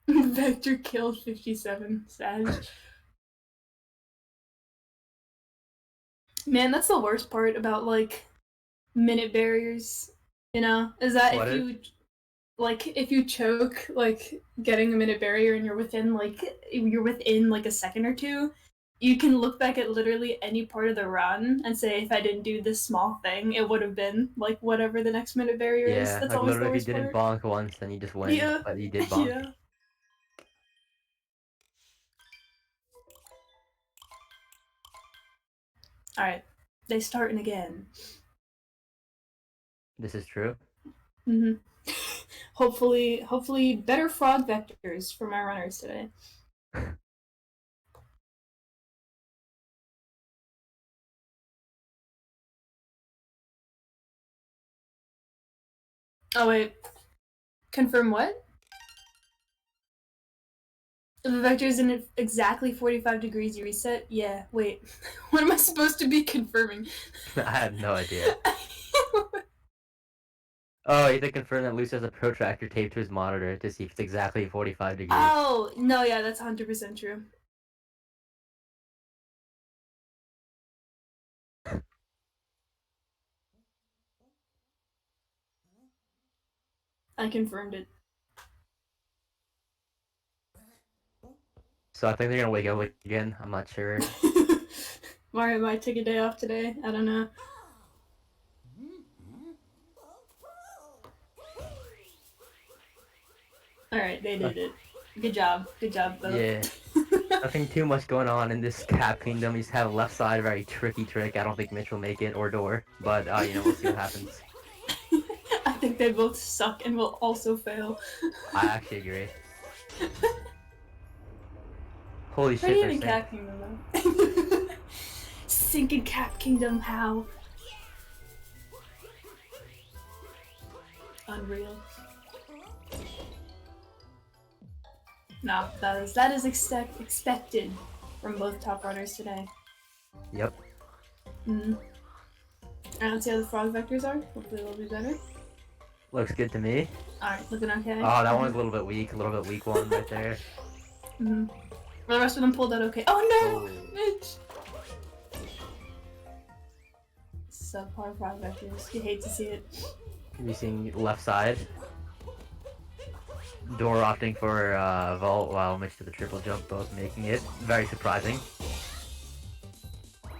Vector killed 57. Savage. Man, that's the worst part about, like, minute barriers, you know? Is that What if is? you, like, if you choke, like, getting a minute barrier and you're within, like, a second or two, you can look back at literally any part of the run and say, if I didn't do this small thing, it would have been, like, whatever the next minute barrier is. Yeah, That's like always the literally if you worst didn't part. bonk once, then you just win. Yeah. But you did bonk. Yeah. Alright. They starting again. This is true. Mm-hmm. hopefully better frog vectors for my runners today. Oh wait. Confirm what? If the vector is in exactly 45 degrees, you reset? Yeah, wait. What am I supposed to be confirming? I had no idea. Oh, you have to confirm that Luce has a protractor taped to his monitor to see if it's exactly 45 degrees. Oh, no, yeah, that's 100% true. I confirmed it. So I think they're gonna wake up again. I'm not sure. Mario might take a day off today. I don't know. Alright, they did it. Good job. Good job, both. Yeah. Nothing too much going on in this Cap Kingdom. You just have left side, very tricky trick. I don't think Mitch will make it, or Door. But, you know, we'll see what happens. I think they both suck and will also fail. I actually agree. Holy shit, Pretty they're in sank. Cap Kingdom, though. Sinking Cap Kingdom, how? Unreal. No, that is expected from both top runners today. Yep. Mm-hmm. I don't see how the frog vectors are. Hopefully they'll be better. Looks good to me. Alright, looking okay. Oh, that one's a little bit weak one right there. Mm-hmm. The rest of them pulled out okay. Oh no! Oh. Mitch! Subpar frog vectors. You hate to see it. You're seeing left side. Door opting for vault while Mitch to the triple jump, both making it. Very surprising.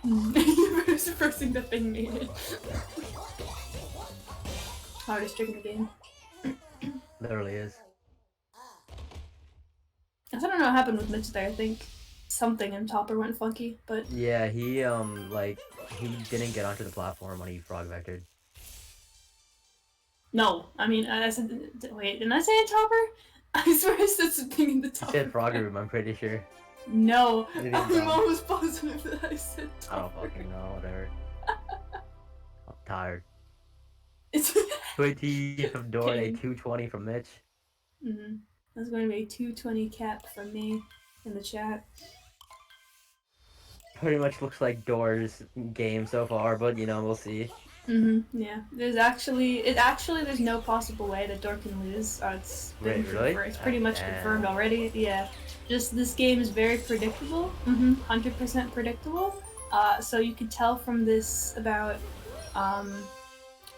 Very surprising that they made it. Hardest trick in the game. Literally is. I don't know what happened with Mitch there. I think something in Topper went funky, but Yeah, he he didn't get onto the platform when he frog vectored. no. I mean, I said, wait, didn't I say in Topper? I swear I said something in the He Topper. said frogger room, I'm pretty sure. No, Maybe I'm almost positive that I said Topper. I don't fucking know, whatever. I'm tired. It's 20 from Door, a kidding. 220 from Mitch. Mm-hmm. That's going to be a 220 cap from me in the chat. Pretty much looks like Door's game so far, but you know, we'll see. Yeah. There's no possible way that Door can lose. It's been Really? It's pretty much confirmed already. Yeah. Just this game is very predictable. 100% predictable. So you could tell from this about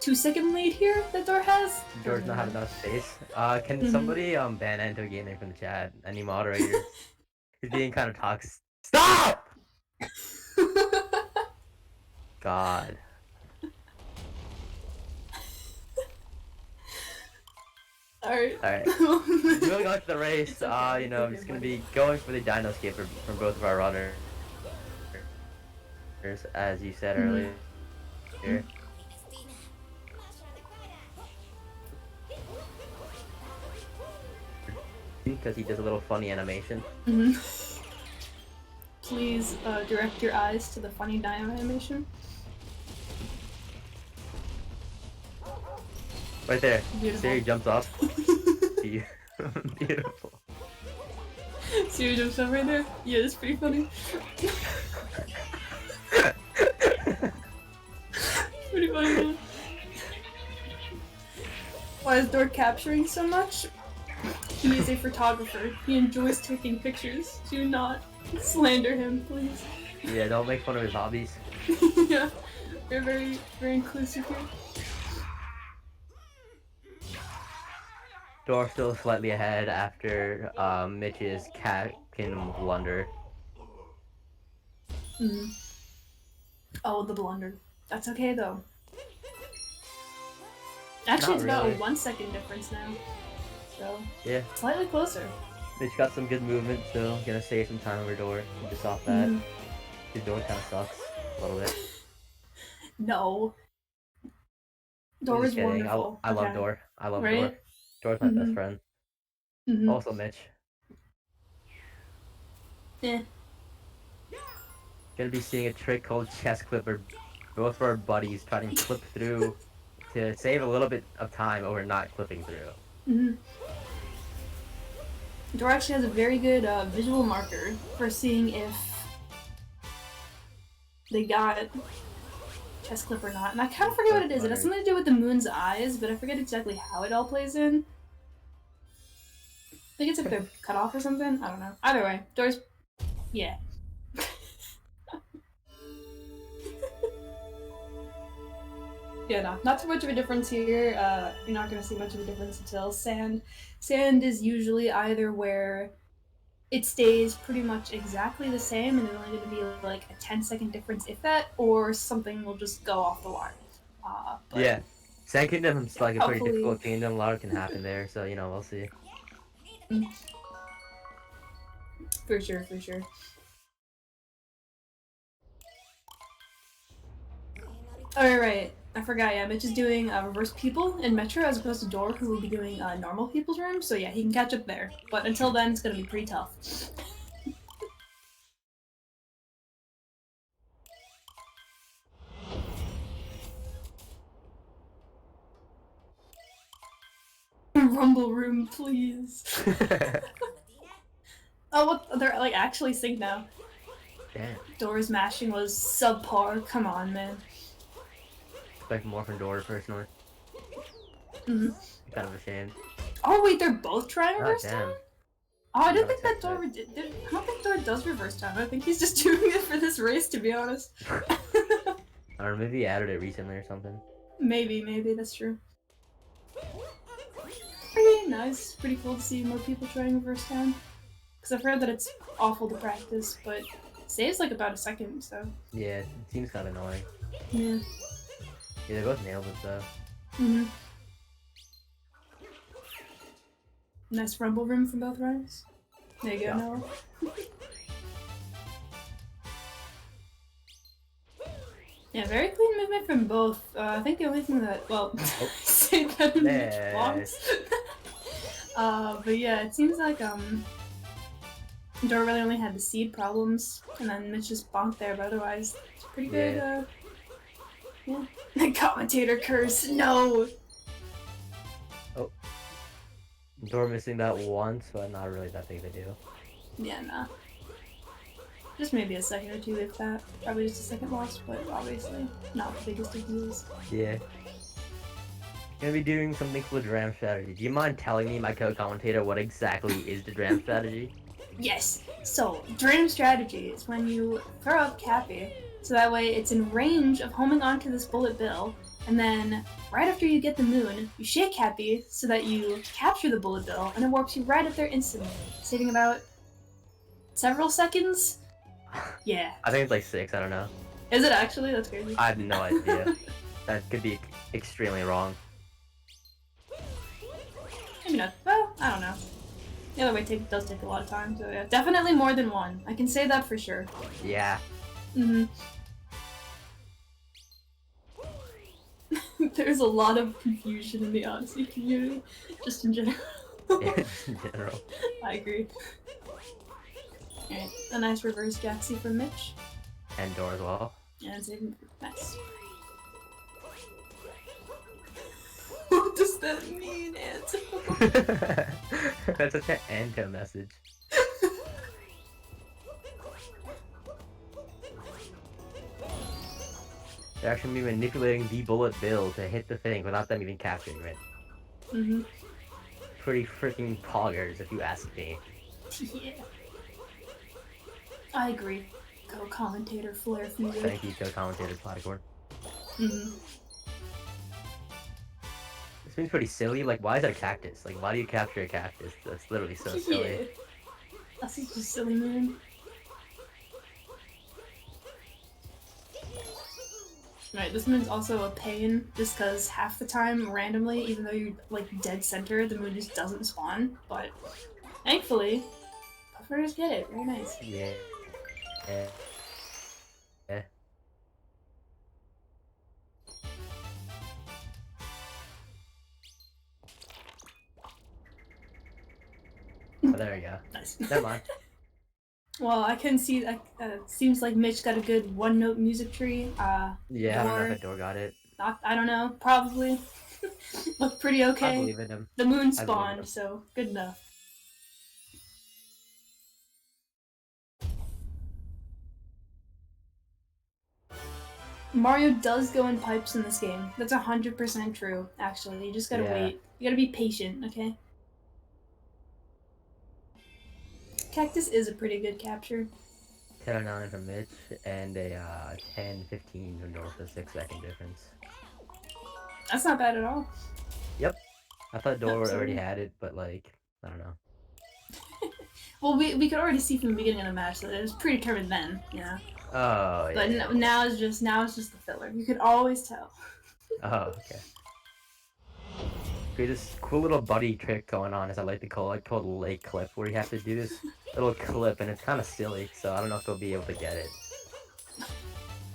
2-second lead here that Door has. Door's not having enough space. Can somebody ban Ento Gaming from the chat? Any moderators? He's being kind of toxic. Stop! God. Alright. Moving on to the race, you know, I'm just gonna be going for the Dino Skip from both of our runners, as you said earlier. Because he does a little funny animation. Please direct your eyes to the funny Dino animation. Right there. Beautiful. Siri jumps off. Beautiful. Siri jumps off right there? Yeah, that's pretty funny. Pretty funny, man. Why is Door capturing so much? He is a photographer. He enjoys taking pictures. Do not slander him, please. Yeah, don't make fun of his hobbies. Yeah, we're very, very inclusive here. Door still slightly ahead after Mitch's cat kingdom blunder. Oh, the blunder. That's okay though. Actually, it's about a 1 second difference now. So yeah, slightly closer. Mitch got some good movement, so gonna save some time over Door just off that. The Door kind of sucks a little bit. No. Door is wonderful. I love Door. I love right? Door. Door's my best friend. Also Mitch. Eh. Gonna be seeing a trick called chest clipper. Both of our buddies trying to clip through to save a little bit of time over not clipping through. Door actually has a very good visual marker for seeing if they got chest clip or not. And I kind of forget what it is. It has something to do with the moon's eyes, but I forget exactly how it all plays in. I think it's if they're cut off or something. I don't know. Either way, Door's... Yeah. Yeah, no, not too much of a difference here. You're not gonna see much of a difference until Sand. Sand is usually either where it stays pretty much exactly the same and there's only gonna be like a 10-second difference if that, or something will just go off the line. Yeah. Sand Kingdom's like a pretty difficult kingdom. A lot can happen there, so you know, we'll see. For sure, for sure. Alright, I forgot, yeah, Mitch is doing reverse people in Metro as opposed to Door, who will be doing normal people's room, so yeah, he can catch up there. But until then, it's gonna be pretty tough. Rumble room, please. Oh, what? They're like actually synced now. Damn. Door's mashing was subpar. Come on, man. Expect more from Door, personally. Kind of ashamed. Oh wait, they're both trying reverse time? Oh, I didn't think that Door did. I don't think Door does reverse time. I think he's just doing it for this race, to be honest. I don't know, maybe he added it recently or something. Maybe, that's true. Pretty nice. Pretty cool to see more people trying reverse time. Because I've heard that it's awful to practice, but it saves like about a second, so. Yeah, it seems kind of annoying. Yeah. Yeah, they both nailed it, though. Nice rumble room from both rounds. There you go, Noah. Yeah, very clean movement from both. I think the only thing that, well, say that in Mitch blocks. But yeah, it seems like, Door really only had the seed problems, and then Mitch just bonked there, but otherwise, it's pretty good, yeah. Commentator curse, no! Oh. Door missing that once, but not really that big of a deal. Yeah, nah. Just maybe a second or two if that. Probably just a second loss, but obviously not the biggest of deals. Yeah. Gonna be doing something called dram strategy. Do you mind telling me, my co-commentator, what exactly is the dram strategy? Yes! So, dram strategy is when you throw up Cappy, so that way it's in range of homing onto this bullet bill, and then right after you get the moon, you shake Cappy so that you capture the bullet bill, and it warps you right up there instantly, saving about several seconds? Yeah. I think it's like 6, I don't know. Is it actually? That's crazy. I have no idea. That could be extremely wrong. Maybe not. Well, I don't know. The other way does take a lot of time, so yeah. Definitely more than one. I can say that for sure. Yeah. There's a lot of confusion in the Odyssey community, just in general. Yeah, just in general. I agree. Alright, a nice reverse Jaxie from Mitch. And Door as well. And saving nice. What does that mean, Anto? That's such an Anto message. They're actually manipulating the bullet bill to hit the thing without them even capturing it. pretty freaking poggers, if you ask me. Yeah. I agree. Co-commentator Flair Fever. Thank you, co-commentator Platform. This seems pretty silly. Like, why is that a cactus? Like, why do you capture a cactus? That's literally so silly. Yeah. That's such a silly moon. Right, this moon's also a pain just because half the time, randomly, even though you're like dead center, the moon just doesn't spawn. But thankfully, puffers get it. Very nice. Yeah. Yeah. Yeah. Oh, there we go. Nice. Never mind. Well, I can see that. Seems like Mitch got a good one-note music tree. Yeah, I don't know if Door got it. I don't know. Probably. Looked pretty okay. I believe in him. The moon spawned, so good enough. Mario does go in pipes in this game. That's 100% true, actually. You just gotta wait. You gotta be patient, okay? Cactus is a pretty good capture. 10-9 from Mitch, and a 10-15 from Door with a 6-second difference. That's not bad at all. Yep. I thought Door already had it, but like, I don't know. Well, we could already see from the beginning of the match that it was predetermined then, you know? Oh, yeah. But now it's just the filler. You could always tell. Oh, okay. Okay, this cool little buddy trick going on, as I like to call it, called Lake Clip, where you have to do this little clip, and it's kind of silly, so I don't know if they'll be able to get it.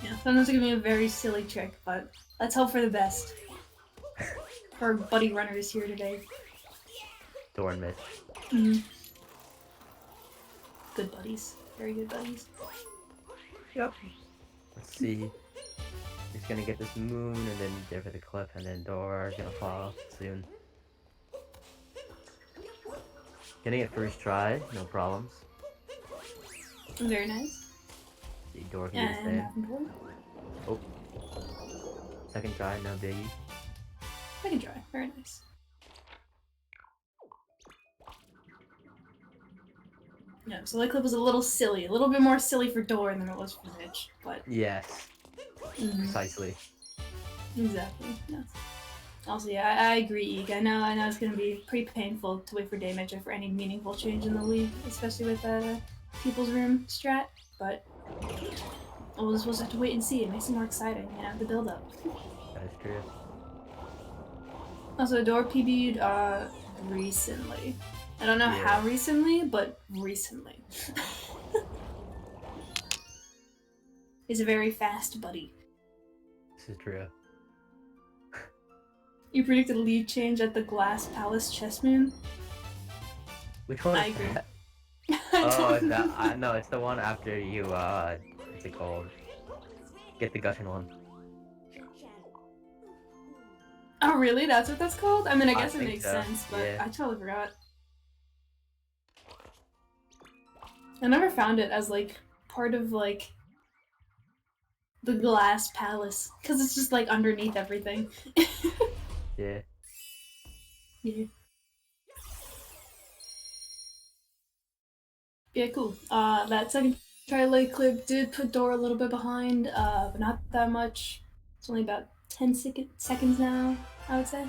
Yeah, sometimes it can be a very silly trick, but let's hope for the best. Our buddy runners here today. Door and Mitch. Mm-hmm. Good buddies. Very good buddies. Yep. Let's see. He's gonna get this moon, and then there for the clip, and then Door is gonna fall soon. Getting it first try, no problems. Very nice. See, Door can get there. Oh. Second try, no biggie. Second try, very nice. No, so that clip was a little silly. A little bit more silly for Door than it was for Mitch, but... Yes. Precisely. Exactly, yes. Also, yeah, I agree, Eek. I know it's gonna be pretty painful to wait for damage or for any meaningful change in the league, especially with People's Room strat, but we'll just have to wait and see. It makes it more exciting, you know, the build-up. That is true. Also, Door PB'd recently. I don't know how recently, but recently. He's a very fast buddy. This is true. You predicted a lead change at the Glass Palace Chess Moon? Which one? I agree. Oh, no, it's the one after you, what's it called? Get the Gushin one. Oh, really? That's what that's called? I mean, I guess it makes so. sense, but I totally forgot. I never found it as, like, part of, like, the Glass Palace, because it's just, like, underneath everything. Yeah. Yeah. Yeah, cool. That second try late clip did put Door a little bit behind, but not that much. It's only about 10 seconds now, I would say.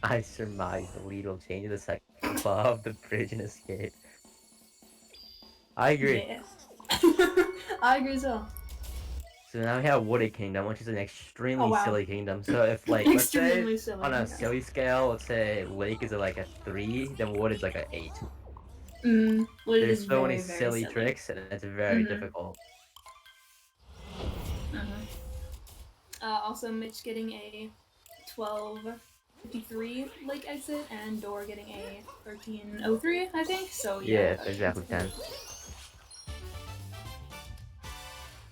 I surmise the lead will change in the second above the bridge and escape. I agree. Yeah. I agree as well. So now we have Wooded Kingdom, which is an extremely silly kingdom. So if, like, let's say, on a silly scale, let's say Lake is like a 3, then Wood is like an 8. There's so many silly tricks, and it's very difficult. Also, Mitch getting a 12:53 Lake exit, and Door getting a 13:03, I think. So yeah, exactly 10.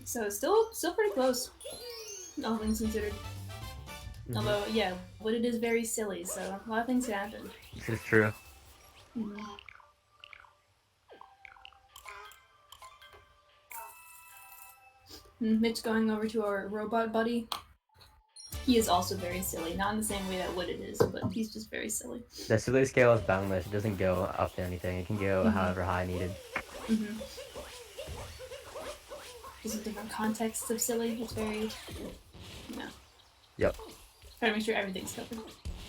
So still pretty close, all things considered. Although, yeah, Wooded is very silly, so a lot of things can happen. This is true. Mitch going over to our robot buddy. he is also very silly. Not in the same way that Wooded is, but he's just very silly. The silly scale is boundless. It doesn't go up to anything. It can go however high needed. Just different contexts of silly. It's very, Yep. Try to make sure everything's covered.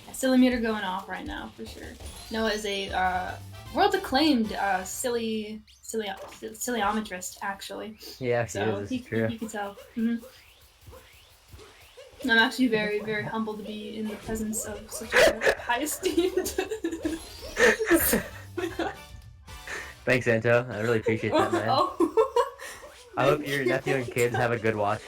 Yeah, silly meter going off right now for sure. Noah is a world acclaimed silly-ometrist actually. Yeah, so he can tell. I'm actually very, very humbled to be in the presence of such a high esteemed. Thanks, Anto. I really appreciate that, man. I hope your nephew and kids have a good watch.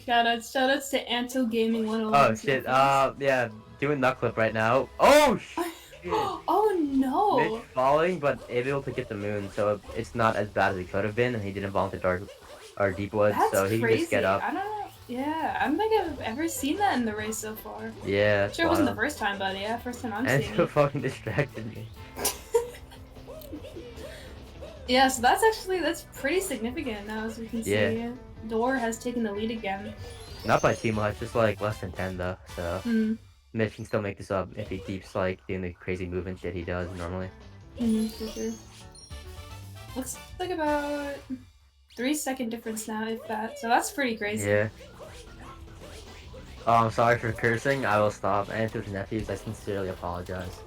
Shoutouts to Anto Gaming 101. Oh shit, yeah, doing nut clip right now. Oh shit! Oh no! Mitch falling, but able to get the moon, so it's not as bad as it could have been, and he didn't fall into dark or deep woods, so he can just get up. I don't know. Yeah, I don't think I've ever seen that in the race so far. Yeah. Sure, it wasn't the first time, but yeah, first time I'm seeing it. Anto fucking distracted me. Yeah, so that's pretty significant now, as we can see. Door has taken the lead again. Not by too much, just like less than 10 though, so Mitch can still make this up if he keeps like doing the crazy movement shit he does normally. For sure. Looks like about 3-second difference now, if that. So that's pretty crazy. Yeah. Oh, I'm sorry for cursing. I will stop. Anto's nephews, I sincerely apologize.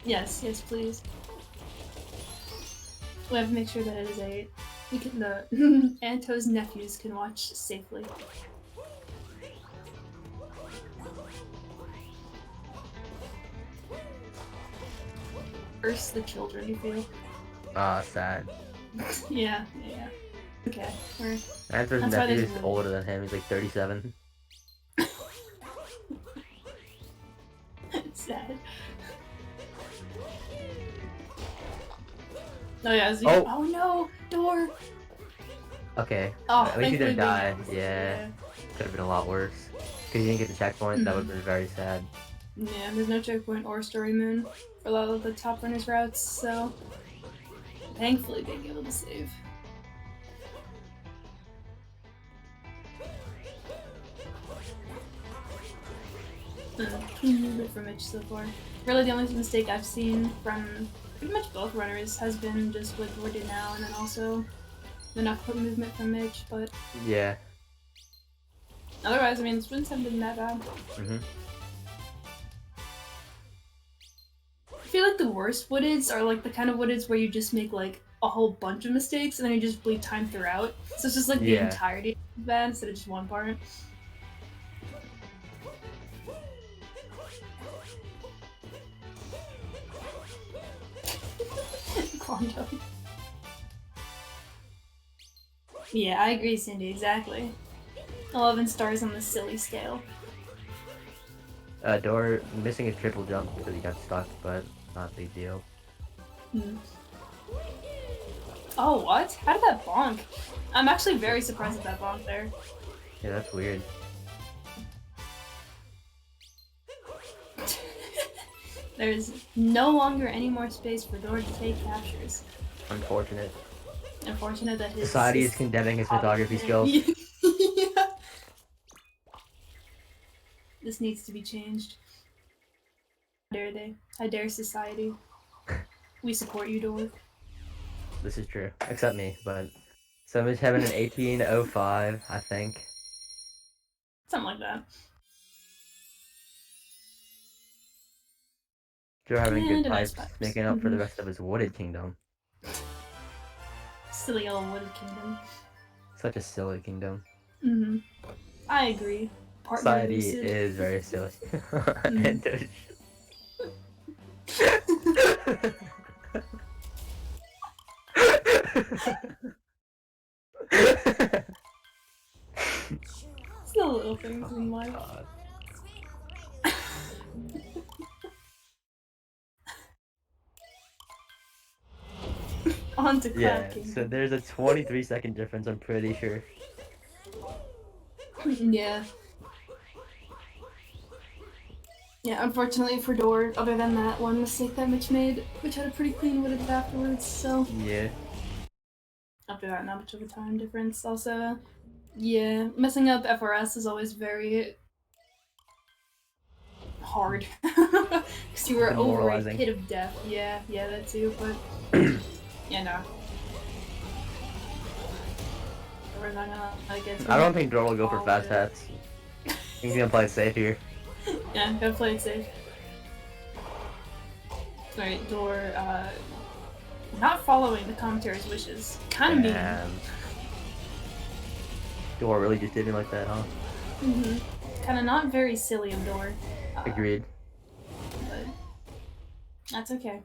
Yes, please. We have to make sure that it is the Anto's nephews can watch safely. Curse the children, you feel? Sad. Yeah. Okay. Anto's nephew is older than him. He's like 37. Sad. Oh yeah, oh no! Door! Okay. Oh, at least he didn't die. Yeah. Could have been a lot worse. Because he didn't get the checkpoint, that would have been very sad. Yeah, there's no checkpoint or story moon for a lot of the top runners routes, so thankfully being able to save. Clean movement from Mitch so far. Really the only mistake I've seen from pretty much both runners has been just with Wooded now, and then also the knuckle movement from Mitch, but yeah. Otherwise, I mean, sprints haven't been that bad. I feel like the worst Woodeds are like the kind of Woodeds where you just make like a whole bunch of mistakes and then you just bleed time throughout. So it's just like the entirety of bad instead of just one part. Quantum. Yeah, I agree, Cindy, exactly. 11 stars on the silly scale. Door missing a triple jump because he got stuck, but not a big deal. Oh, what? How did that bonk? I'm actually very surprised at that bonk there. Yeah, that's weird. There's no longer any more space for Door to take captures. Unfortunate. Unfortunate that his society is condemning his photography skills. Yeah. This needs to be changed. How dare they? How dare society? We support you, Door. This is true. Except me, but Mitch having an 18.05, I think. Something like that. Joe having good pipes, making up for the rest of his Wooded Kingdom. Silly old Wooded Kingdom. Such a silly kingdom. I agree. Society is very silly. It's the little things in life. On to Cloud Kingdom. So there's a 23-second difference, I'm pretty sure. Yeah. Yeah, unfortunately for Door, other than that one mistake that Mitch made, Mitch had a pretty clean Wooded afterwards, so... Yeah. After that, not much of a time difference. Also, Yeah, messing up FRS is always very hard. Because you were over a pit of death. Yeah, that too, but... yeah, no. We're not gonna get I don't think Dor will go for fast hats. He's gonna play it safe here. Yeah, gotta play it safe. Alright, Dor, not following the commentator's wishes. Kind of mean. Dor really just did me like that, huh? Kind of not very silly of Dor. Agreed. But that's okay.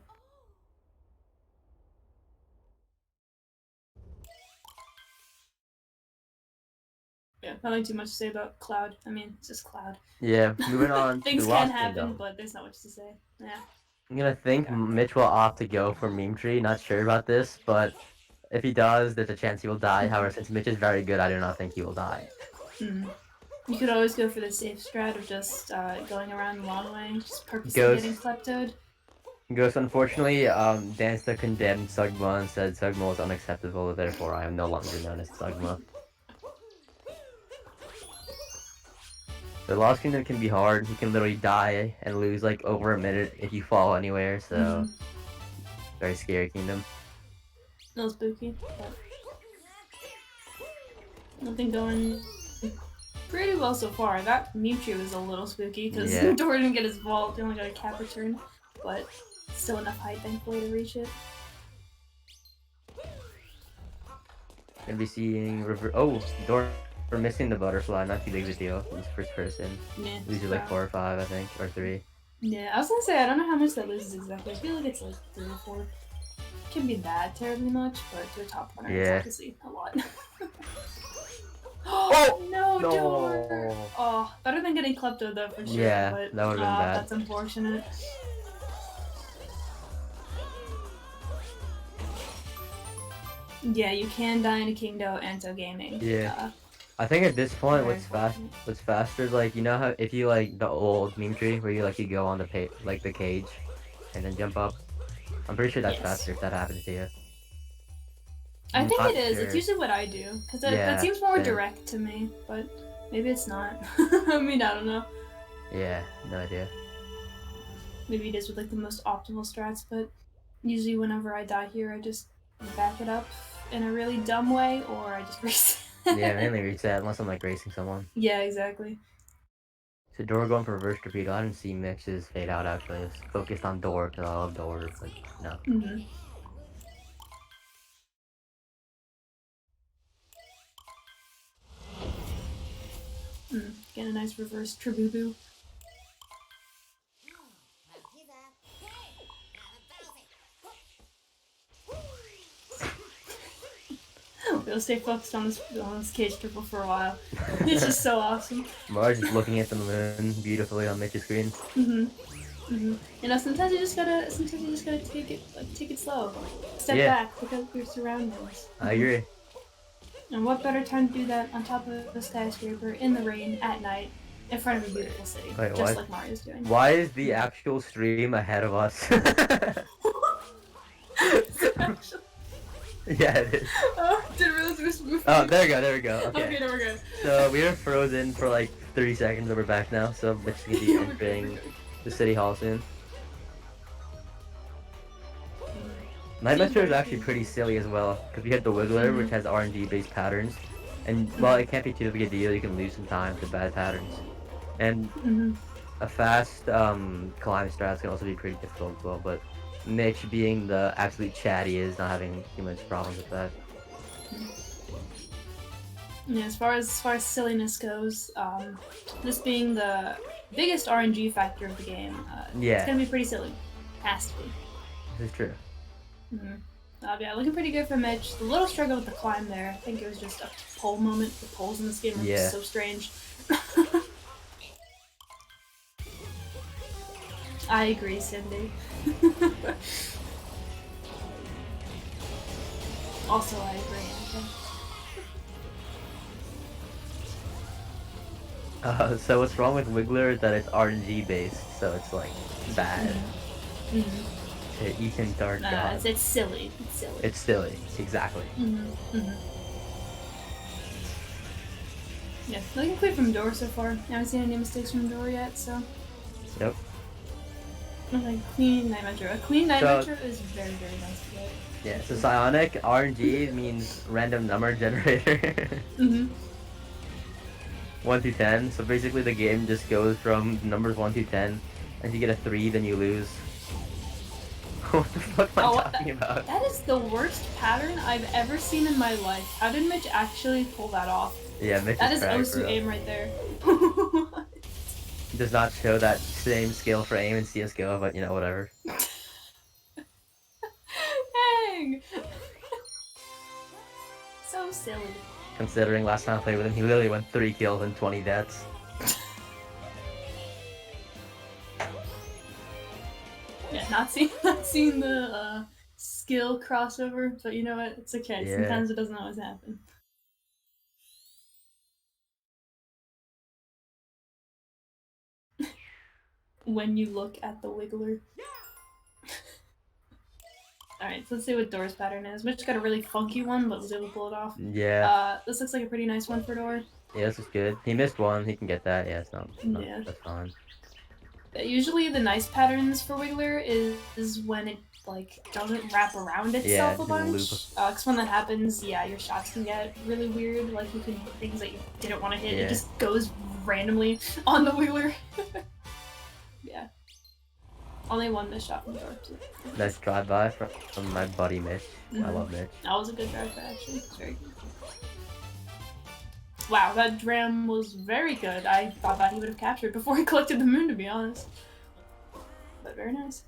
Yeah, nothing too much to say about Cloud. I mean, it's just Cloud. Yeah, moving on. Things can happen, but there's not much to say. Yeah. I'm gonna think Mitch will opt to go for Meme Tree. Not sure about this, but if he does, there's a chance he will die. However, since Mitch is very good, I do not think he will die. You could always go for the safe strat of just going around the long way, just purposely getting kleptoed. Ghost, unfortunately, Dansta condemned Sugma and said Sugma was unacceptable, therefore I am no longer known as Sugma. The Lost Kingdom can be hard. You can literally die and lose like over a minute if you fall anywhere, so very scary kingdom. No spooky, but nothing going pretty well so far. That Mewtwo was a little spooky because Dor didn't get his vault, he only got a cap return, but still enough height thankfully to reach it. Gonna be seeing Dor for missing the butterfly, not too big of a deal. He's first person. Yeah. These are like 4 or 5, I think, or 3. Yeah, I was gonna say I don't know how much that loses exactly. I feel like it's like 3 or 4. Can't be that terribly much, but to a top runner, it's obviously a lot. Oh no, Dor! Oh, better than getting klepto though for sure. Yeah, but, that would've been bad. That's unfortunate. Yeah, you can die in a Kingdo Anto Gaming. Yeah. I think at this point, what's faster is like, you know how if you like the old Meme Tree where you go on the the cage and then jump up. I'm pretty sure that's faster if that happens to you. I think it is. It's usually what I do because that seems more direct to me, but maybe it's not. I mean, I don't know. Yeah, no idea. Maybe it is with like the most optimal strats, but usually whenever I die here, I just back it up in a really dumb way, or I just reset. Yeah, mainly reset unless I'm like racing someone. Yeah, exactly. So Dor going for reverse torpedo. I didn't see Mitch's fade out actually. I was focused on Dor because I love Dor, but no. Get a nice reverse Tribubu. We'll stay focused on this cage triple for a while. It's just so awesome. Mars is looking at the moon beautifully on Mitch's screen. You know, sometimes you just gotta take it slow. Step back, look at your surroundings. I agree. And what better time to do that on top of a skyscraper in the rain at night in front of a beautiful city, just like Mario's doing. Why is the actual stream ahead of us? Yeah, it is. Oh, didn't realize we were moving. Oh, there we go. Okay, there we go. So we were frozen for like 30 seconds, and we're back now. So Mitch is gonna be entering the city hall soon. Night Metro is actually pretty silly as well, because we had the Wiggler, which has RNG based patterns, and while it can't be too big a deal, you can lose some time to bad patterns. And a fast climb strat can also be pretty difficult as well, but Mitch, being the absolute chatty, is not having too much problems with that. Yeah, as far as silliness goes, this being the biggest RNG factor of the game, it's gonna be pretty silly. Has to be. This is true. Yeah, looking pretty good for Mitch. The little struggle with the climb there. I think it was just a pole moment. The poles in this game are just so strange. I agree, Cindy. Also, I agree, Anton. So what's wrong with Wiggler is that it's RNG based, so it's like bad. Ethan Dark God. It's silly. It's silly. It's silly, exactly. Yeah, looking clear from door so far. I haven't seen any mistakes from door yet, so. Yep. Like clean Night Metro. A clean Night Metro is very, very nice to get. Yeah, so psionic RNG means random number generator. 1 to 10. So basically the game just goes from numbers 1 to 10. And if you get a 3, then you lose. What the fuck am I talking about? That is the worst pattern I've ever seen in my life. How did Mitch actually pull that off? Yeah, Mitch is Osu aim right there. Does not show that same skill for aim in CSGO, but you know, whatever. Dang! So silly. Considering last time I played with him, he literally went 3 kills and 20 deaths. Yeah, not seeing the skill crossover, but you know what? It's okay. Yeah. Sometimes it doesn't always happen. When you look at the wiggler. Alright, so let's see what Door's pattern is. Mitch got a really funky one, but was able to pull it off. Yeah. This looks like a pretty nice one for Door. Yeah, this is good. He missed one. He can get that. Yeah, it's not yeah. That's fine. Usually the nice patterns for Wiggler is when it like doesn't wrap around itself a bunch. Because when that happens, yeah, your shots can get really weird. Like you can hit things that you didn't want to hit. Yeah. It just goes randomly on the Wiggler. Yeah. Only one missed shot from Door. Nice drive-by from my buddy Mitch. I love Mitch. That was a good drive-by, actually. It's very good. Wow, that dram was very good. I thought that he would have captured before he collected the moon, to be honest. But very nice.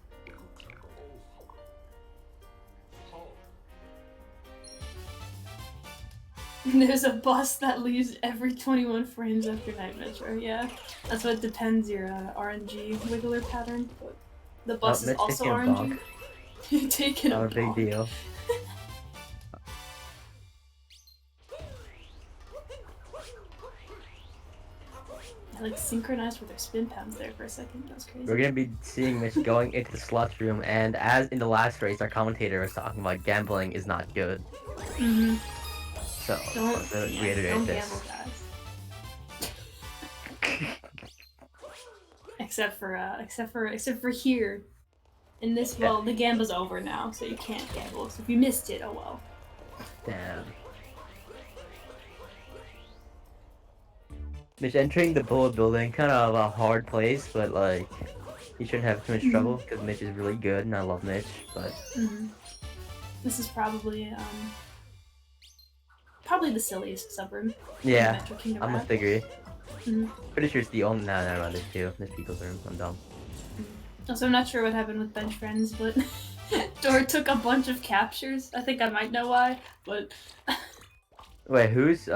There's a bus that leaves every 21 frames after Night Metro. Yeah, that's what depends your RNG wiggler pattern. But the bus is also RNG. Taking a big deal. Like synchronized with their spin pounds there for a second. That was crazy. We're gonna be seeing Mitch going into the slots room, and as in the last race, our commentator was talking about gambling is not good. So don't reiterate this. Gamble, guys. except for here, in this world, the gamble's over now, so you can't gamble. So if you missed it, oh well. Damn. Mitch entering the bullet building, kind of a hard place, but like, you shouldn't have too much trouble because Mitch is really good, and I love Mitch. But this is probably the silliest subroom. Yeah, I must agree. Pretty sure it's the only. Nah, never mind. There's two. There's people's room. I'm dumb. Also, I'm not sure what happened with bench friends, but Door took a bunch of captures. I think I might know why, but. Wait, who's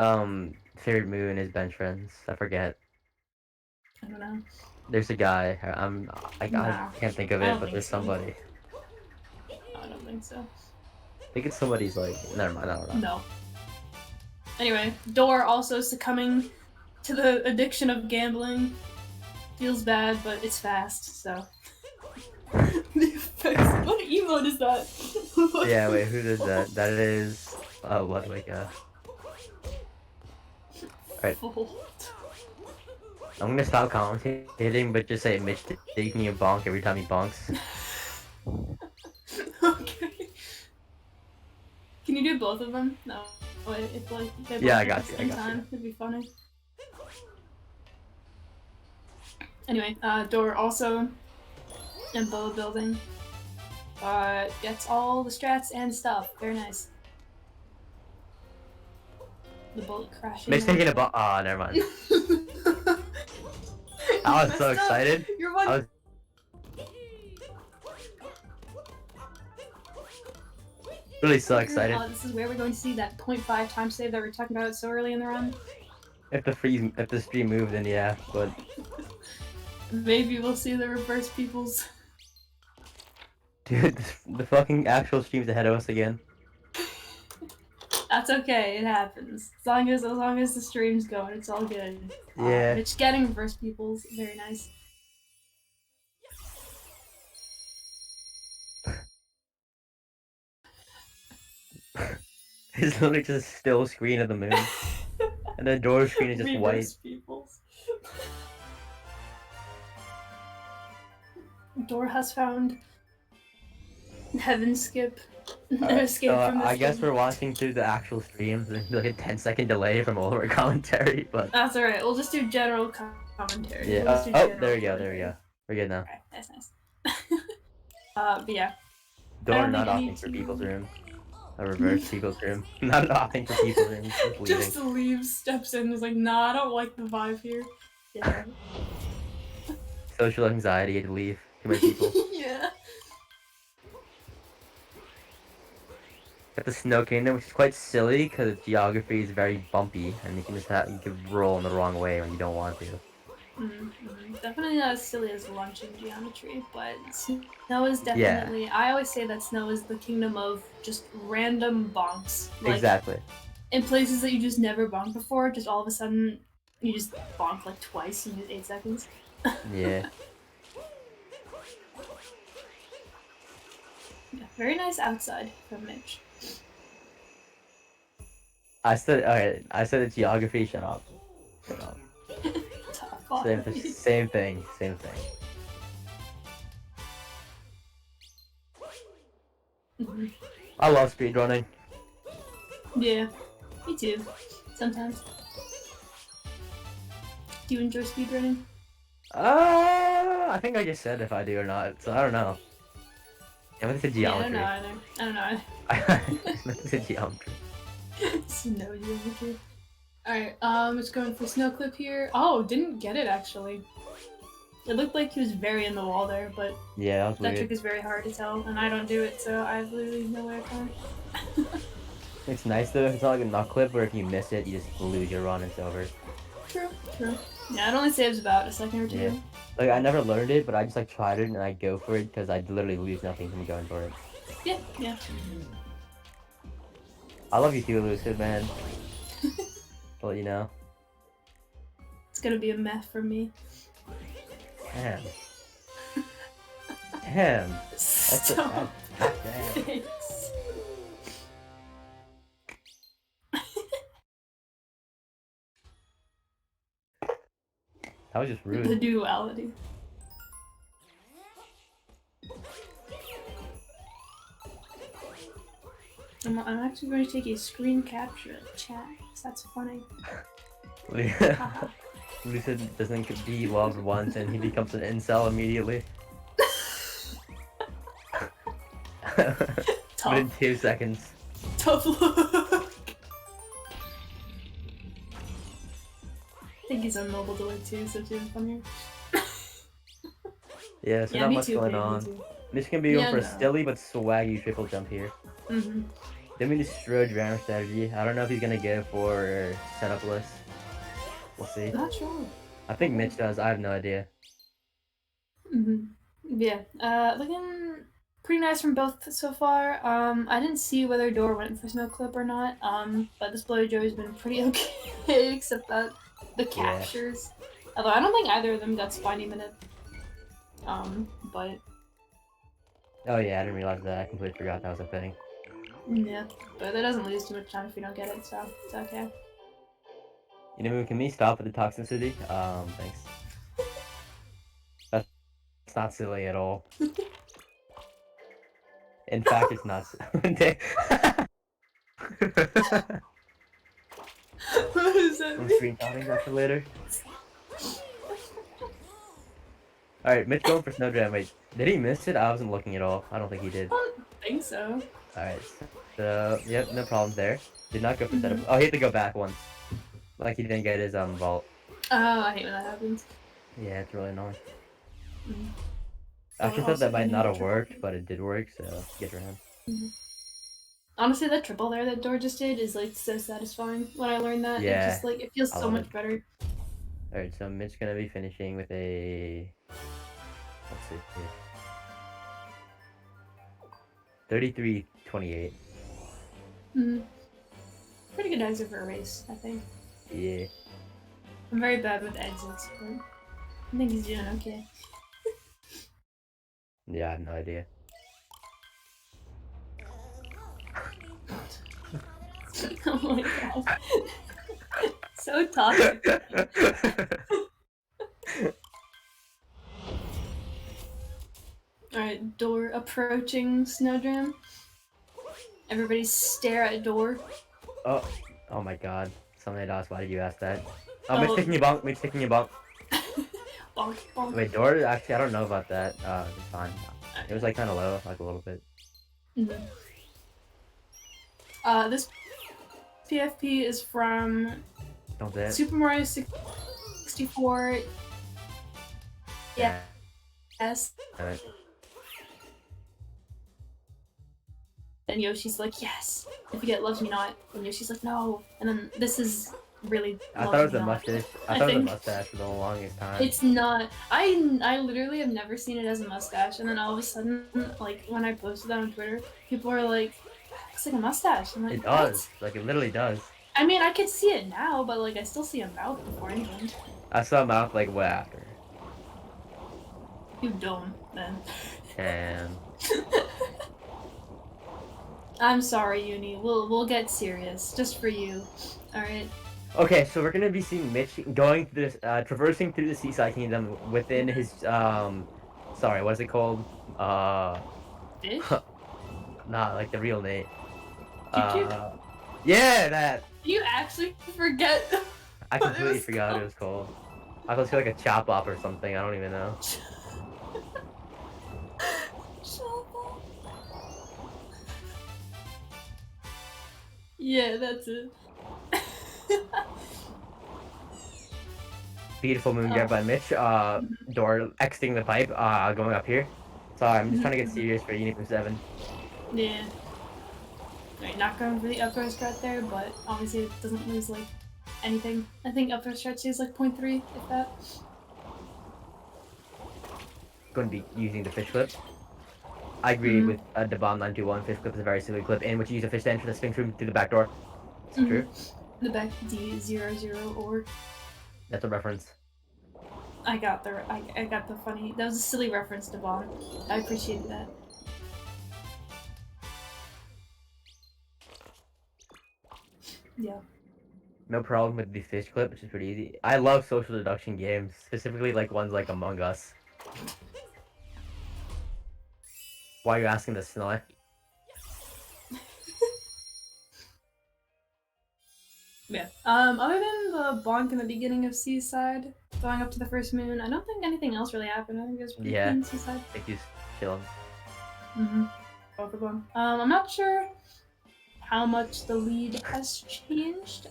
favorite moon is bench friends? I forget. I don't know. There's a guy. I can't think of it, but there's somebody. I don't think so. I think it's somebody's like. Never mind. I don't know. No. Anyway, Door also succumbing to the addiction of gambling. Feels bad, but it's fast, so. What emote is that? Yeah, wait, who does that? That is. What, like, Alright. I'm gonna stop commentating, but just say Mitch taking me a bonk every time he bonks. Okay. Can you do both of them? No. Wait, if like they both I got you. It'd be funny. Anyway, Door also in bow building. Gets all the strats and stuff. Very nice. The bullet crashing. Mitch taking a bonk. Oh, never mind. I was so excited. You're one. I was really so excited. This is where we're going to see that 0.5 time save that we were talking about so early in the run. If the stream moved, then yeah, but maybe we'll see the reverse peoples. Dude, the fucking actual stream's ahead of us again. That's okay, it happens. As long as the stream's going, it's all good. Yeah. Mitch getting reverse peoples, very nice. It's literally just a still screen of the moon. And And the door screen is just white. Peoples. Door has found heaven skip. So I guess we're watching through the actual streams. There's like a 10-second delay from all of our commentary, but that's alright. We'll just do general commentary. Yeah. There we go. We're good now. Okay, that's nice. But yeah. Door not opting for people's room. A reverse people's room. Not opting for people's room. Just leaves, steps in, is like, nah, I don't like the vibe here. Yeah. Social anxiety to leave. Too many people. Yeah. Got the Snow Kingdom, which is quite silly because its geography is very bumpy, and you can just you can roll in the wrong way when you don't want to. Definitely not as silly as launching geometry, but snow is definitely. Yeah. I always say that snow is the kingdom of just random bonks. Like, exactly. In places that you just never bonked before, just all of a sudden you just bonk like twice in 8 seconds. Yeah. Yeah. Very nice outside from Mitch. I said the geography. Shut up. Same thing. I love speedrunning. Yeah, me too. Sometimes. Do you enjoy speedrunning? I think I just said if I do or not, so I don't know. I went to geometry. Yeah, I don't know. I went to geometry. Snow geometry. Alright, it's going for snow clip here. Oh, didn't get it actually. It looked like he was very in the wall there, but yeah, that trick is very hard to tell, and I don't do it, so I have literally no way of telling. It's nice though, it's not like a knock clip where if you miss it, you just lose your run and it's over. True. Yeah, it only saves about a second or two. Yeah. Like, I never learned it, but I just, like, tried it and I go for it because I literally lose nothing from going for it. Yeah. I love you too, Lucid, man. To let you know. It's gonna be a meh for me. Damn. Stop. Damn. That was just rude. The duality. I'm actually going to take a screen capture of chat, because that's funny. Lucid doesn't be loved once and he becomes an incel immediately. But in 2 seconds. Tough look. I think he's on mobile delay too, so it's even funnier. Yeah, so not much going on. Mitch can be going for a stilly but swaggy triple jump here. Then we destroyed Rammer strategy. I don't know if he's gonna go for setup list. We'll see. Not sure. I think Mitch does. I have no idea. Yeah. Looking pretty nice from both so far. I didn't see whether Door went for snow clip or not. But this Bloody Joey's been pretty okay, except that the captures. Yeah. Although I don't think either of them got spiny minute. But. Oh yeah, I didn't realize that. I completely forgot that was a thing. Yeah, but that doesn't lose too much time if you don't get it, so it's okay. You know, can we stop with the toxicity? Thanks. That's not silly at all. In fact, it's not. What is that? I'm screenshotting that for later. Alright, Mitch going for snow jam. Wait, did he miss it? I wasn't looking at all. I don't think he did. I don't think so. Alright, so, yep, no problem there. Did not go for setup. Oh, he had to go back once. Like, he didn't get his vault. Oh, I hate when that happens. Yeah, it's really annoying. I actually thought that might not have worked, but it did work, so good for him. Honestly, that triple there that Door just did is, like, so satisfying when I learned that. Yeah. It just, like, it feels so much better. Alright, so Mitch gonna be finishing with a... Let's see here. 33-28. Pretty good exit for a race, I think. Yeah. I'm very bad with exits, but I think he's doing okay. Yeah, I have no idea. Oh my god. So toxic. Alright, door approaching Snowdram. Everybody stare at door. Oh my god. Somebody asked, why did you ask that? Oh, Mitch taking you bonk. Mitch taking you bonk. Bonk, bonk. Wait, door? Actually, I don't know about that. It's fine. It was like kind of low, like a little bit. Mm-hmm. This PFP is from Super Mario 64. Yeah. Yes. And Yoshi's like, yes. I forget Loves Me Not. And Yoshi's like, no. And then this is really. I thought it was a mustache. I thought it was a mustache for the longest time. It's not. I literally have never seen it as a mustache. And then all of a sudden, like when I posted that on Twitter, people are like, looks like a mustache. I'm like, it does. What? Like it literally does. I mean, I could see it now, but like I still see a mouth before anything. I saw a mouth like way after. You dumb then. And. I'm sorry, Uni. We'll get serious just for you. All right. Okay, so we're gonna be seeing Mitch going through this, traversing through the Seaside Kingdom within his sorry, what is it called? Fish? Nah, like the real name. Yeah, that. You actually forget. I completely forgot what it was called. I thought it was like a chop off or something. I don't even know. Yeah, that's it. Beautiful moon grab by Mitch. Door exiting the pipe. Going up here. Sorry, I'm just trying to get serious for Uni from 7. Yeah. Right, not going for the up throw strat there, but obviously it doesn't lose like anything. I think up throw strat is like 0.3, if that. Going to be using the fish clip. I agree with the bomb 921. Fish clip is a very silly clip, in which you use a fish to enter the Sphinx room through the back door. It's true. The back D00 or. That's a reference. I got the funny. That was a silly reference to bomb. I appreciated that. Yeah. No problem with the fish clip, which is pretty easy. I love social deduction games, specifically like ones like Among Us. Why are you asking this, Snowy? Yeah. Other than the bonk in the beginning of Seaside, going up to the first moon, I don't think anything else really happened. I think it was pretty clean Seaside. I think he's chilling. Both of them. I'm not sure how much the lead has changed.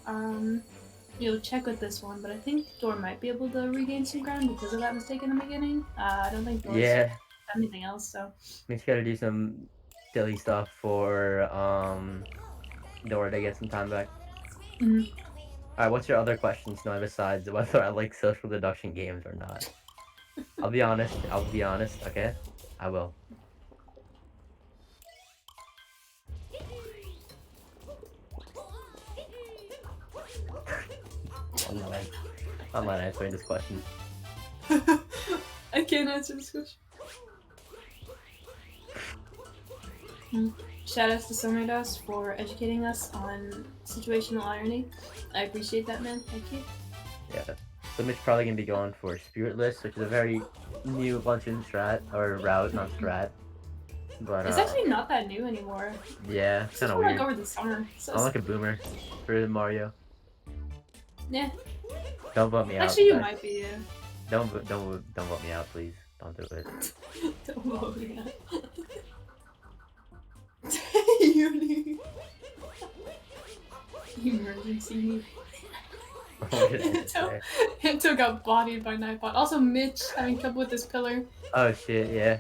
You'll check with this one, but I think Door might be able to regain some ground because of that mistake in the beginning. I don't think Door's anything else, so. Mitch gotta do some silly stuff for Door to get some time back. Alright, what's your other question, Snow, besides whether I like social deduction games or not? I'll be honest, okay? I will. I'm not answering this question. I can't answer this question. Shoutouts to Sommerdas for educating us on situational irony. I appreciate that, man. Thank you. Yeah. So Mitch probably gonna be going for Spiritless, which is a very new luncheon strat, or route, not strat. But it's actually not that new anymore. Yeah, it's kind of weird. Like over the summer. So I'm like a boomer for Mario. Yeah. Don't vote me out. Actually, you might be. Yeah. Don't vote me out, please. Don't do it. Don't vote me out. Uni. Emergency. Hinto got bodied by Nightbot. Also, Mitch having trouble with this pillar. Oh shit, yeah.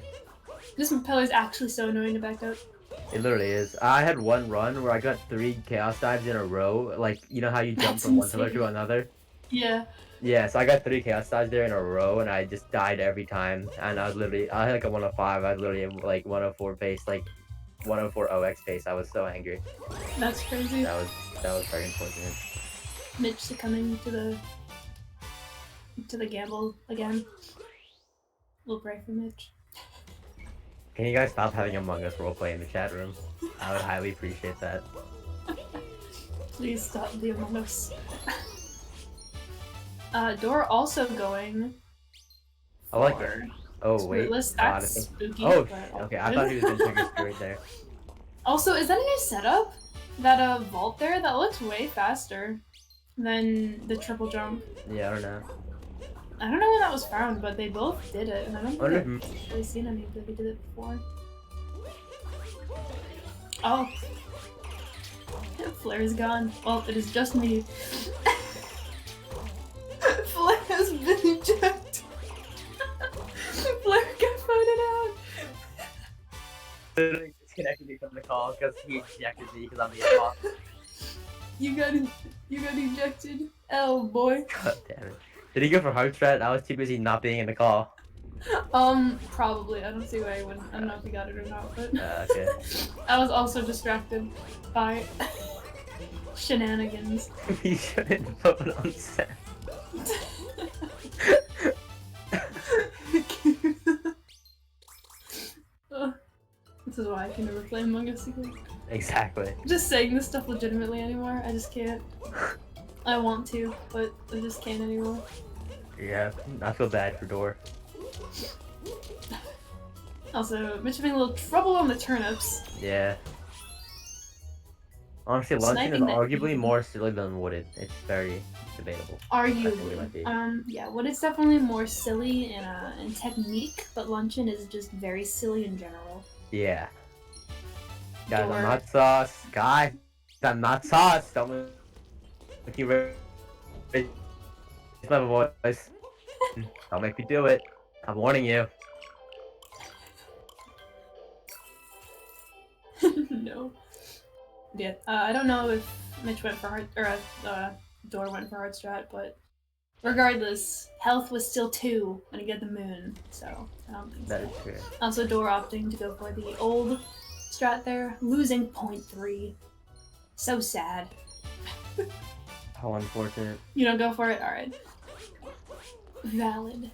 This pillar is actually so annoying to back up. It literally is. I had one run where I got 3 chaos dives in a row. Like, you know how you jump from one pillar to another? Yeah. Yeah, so I got 3 chaos dives there in a row, and I just died every time. And I had like a 105. I was literally like 104 pace, like 104 OX pace. I was so angry. That's crazy. That was very unfortunate. Mitch succumbing to the gamble again. We'll pray for Mitch. Can you guys stop having Among Us roleplay in the chat room? I would highly appreciate that. Please stop the Among Us. Door also going. I like it. Oh wait, that's spooky. Oh, okay. I thought he was gonna trigger spirit there. Also, is that a new setup? That vault there? That looks way faster than the triple jump. Yeah, I don't know. I don't know when that was found, but they both did it, and I don't think I've really seen anybody who did it before. Oh. Flare's gone. Well, it is just me. Flare has been ejected. Flare got voted out. Literally disconnected me from the call because he ejected me because I'm the boss. You got ejected. Oh boy. God damn it. Did he go for hard strat? I was too busy not being in the call. Probably. I don't see why he wouldn't. I don't know if he got it or not, but okay. I was also distracted by shenanigans. He shouldn't vote on set. This is why I can never play Among Us again. Exactly. Just saying this stuff legitimately anymore. I just can't. I want to, but I just can't anymore. Yeah, I feel bad for Door. Also, Mitch having a little trouble on the turnips. Yeah. Honestly, Luncheon is arguably more silly than Wooded. It's very debatable. Arguably. Yeah, Wooded's definitely more silly in technique, but Luncheon is just very silly in general. Yeah. Guys, I'm not sauce. Guys, I'm not sauce. Don't make me raise my voice. Don't make me do it. I'm warning you. No. Yeah, I don't know if Mitch went for hard, or Door went for hard strat, but regardless, health was still 2 when he got the moon, so I don't think so. That is true. Also, Door opting to go for the old strat there, losing 0.3. So sad. How unfortunate. You don't go for it? Alright. Valid.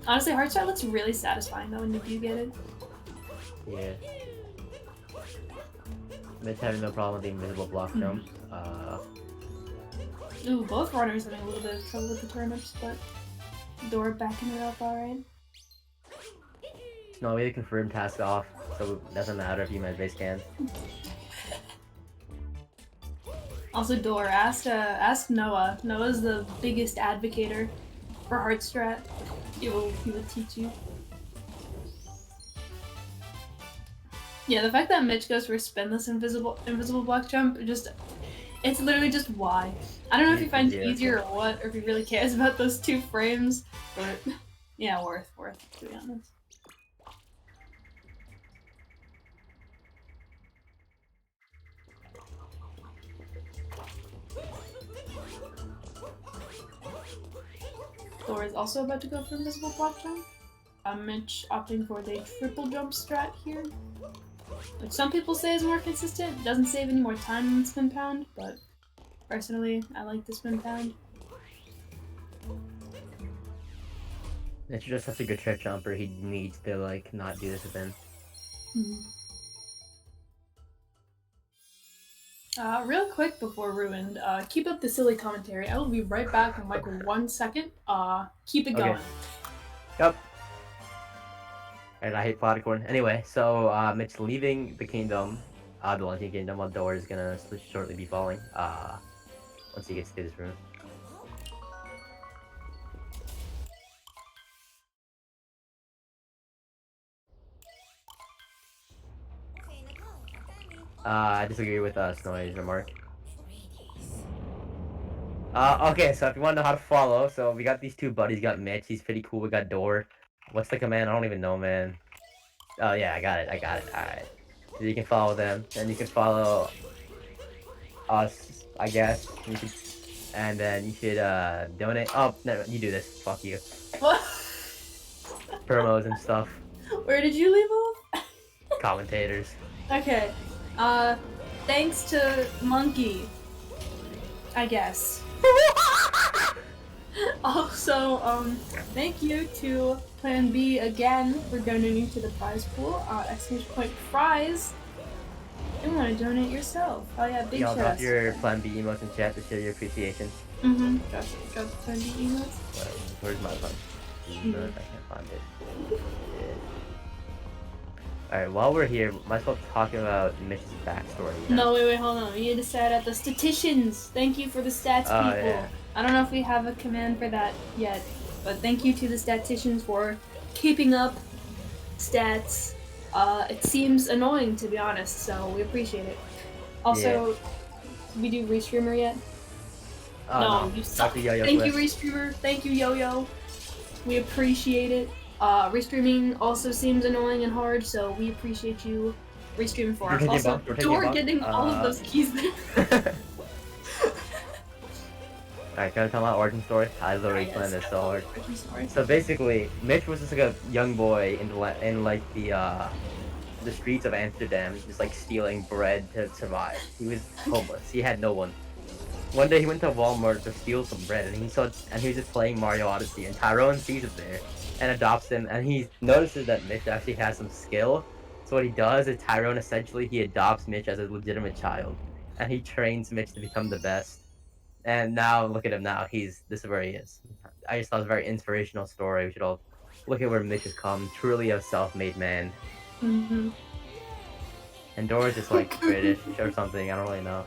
Honestly, hard strat looks really satisfying though when you do get it. Yeah. Mitch having no problem with the invisible block jumps. Ooh, both runners having a little bit of trouble with the turnips, but Door backing it up alright. No, we had to confirm task off, so it doesn't matter if you might base scan. Also, Door, ask Noah. Noah's the biggest advocator for hard strat. He will teach you. Yeah, the fact that Mitch goes for a spinless invisible block jump, it's literally just why. I don't know if he finds it easier or what, or if he really cares about those 2 frames, but yeah, worth, to be honest. Door is also about to go for invisible block jump. Mitch opting for the triple jump strat here. Which some people say is more consistent, doesn't save any more time than the spin pound, but personally, I like the spin pound. Mitch just such a good trick jumper, he needs to, like, not do this again. Real quick before Ruined, keep up the silly commentary. I will be right back in like 1 second. Keep it going. Yep. And I hate Popcorn. Anyway, so Mitch leaving the kingdom, the Luncheon Kingdom, while Door is gonna shortly be falling. Once he gets to this room. I disagree with Snowy's remark. Okay, so if you want to know how to follow, so we got these 2 buddies. Got Mitch, he's pretty cool. We got Door. What's the command? I don't even know, man. Oh yeah, I got it. Alright. So you can follow them, and you can follow us, I guess. And then you should donate. Oh, no, you do this. Fuck you. What? Promos and stuff. Where did you leave off? Commentators. Okay. Thanks to Monkey, I guess. Also, thank you to Plan B again for donating to the prize pool. !prize. You want to donate yourself. Oh yeah, big shout out. Drop your Plan B emotes in chat to show your appreciation. Drop Plan B emotes. Where's my Plan B emote? I can't find it. Alright, while we're here, might as well talk about Mitch's backstory. You know? No, wait, hold on. We need to shout out the statisticians. Thank you for the stats, people. Yeah. I don't know if we have a command for that yet, but thank you to the statisticians for keeping up stats. It seems annoying, to be honest, so we appreciate it. Also, did we do Restreamer yet? No, you suck. Thank you, Restreamer. Thank you, Yo-Yo. We appreciate it. Restreaming also seems annoying and hard, so we appreciate you restreaming for us. Also, you're getting all of those keys there. Alright, can I tell my origin story? I literally planned this so hard. So basically, Mitch was just like a young boy in like the streets of Amsterdam, just like stealing bread to survive. He was homeless. He had no one. One day he went to Walmart to steal some bread, and he was just playing Mario Odyssey, and Tyrone sees it there and adopts him, and he notices that Mitch actually has some skill. So what he does is Tyrone he adopts Mitch as a legitimate child, and he trains Mitch to become the best. And now look at him now. This is where he is. I just thought it was a very inspirational story. We should all look at where Mitch has come. Truly a self-made man. And Dora's just like British or something. I don't really know.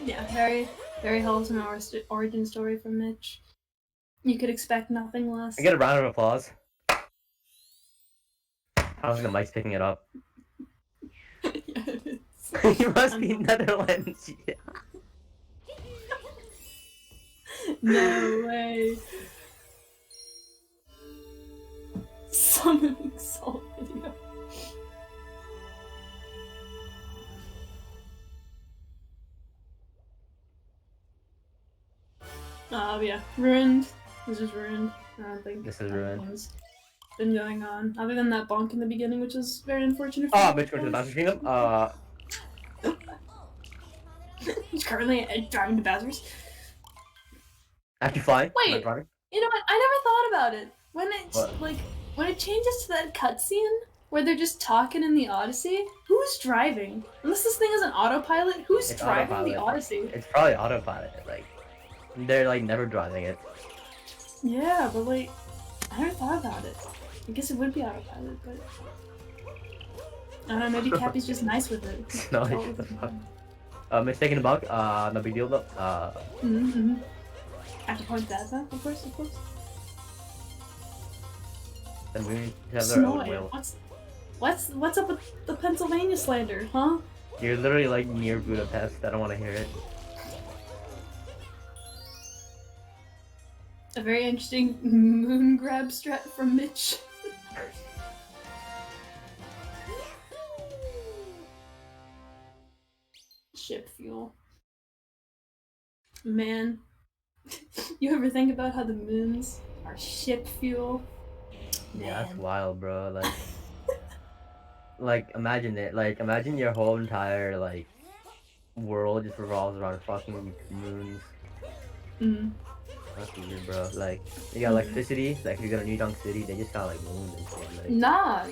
Yeah, very, very wholesome origin story from Mitch. You could expect nothing less. I get a round of applause. I don't think the mic's picking it up. You must be Netherlands. No way. Summoning Salt video. Yeah, ruined. This is ruined. I don't think this is ruined. Been going on other than that bonk in the beginning, which was very unfortunate. Mitch went to the Bowser's Kingdom. He's currently driving to Bowser's. After flying? Wait, you know what? I never thought about it. When it changes to that cutscene where they're just talking in the Odyssey, who's driving? Unless this thing is an autopilot, who's driving the Odyssey? It's probably autopilot. Like, they're like never driving it. Yeah, but like, I never thought about it. I guess it would be autopilot, but I don't know. Maybe Cappy's just nice with it. No, shut the fuck. Mistaken bug. No big deal though. I have to point that out, of course. Then we have their own will. What's up with the Pennsylvania slander, huh? You're literally like near Budapest. I don't want to hear it. A very interesting moon grab strat from Mitch. Ship fuel. Man, you ever think about how the moons are ship fuel? Yeah, that's wild, bro. Like, imagine it. Like, imagine your whole entire world just revolves around fucking moons. That's weird, bro. Like, you got electricity. Like, if you go to New York City, they just got moons and shit. Nah,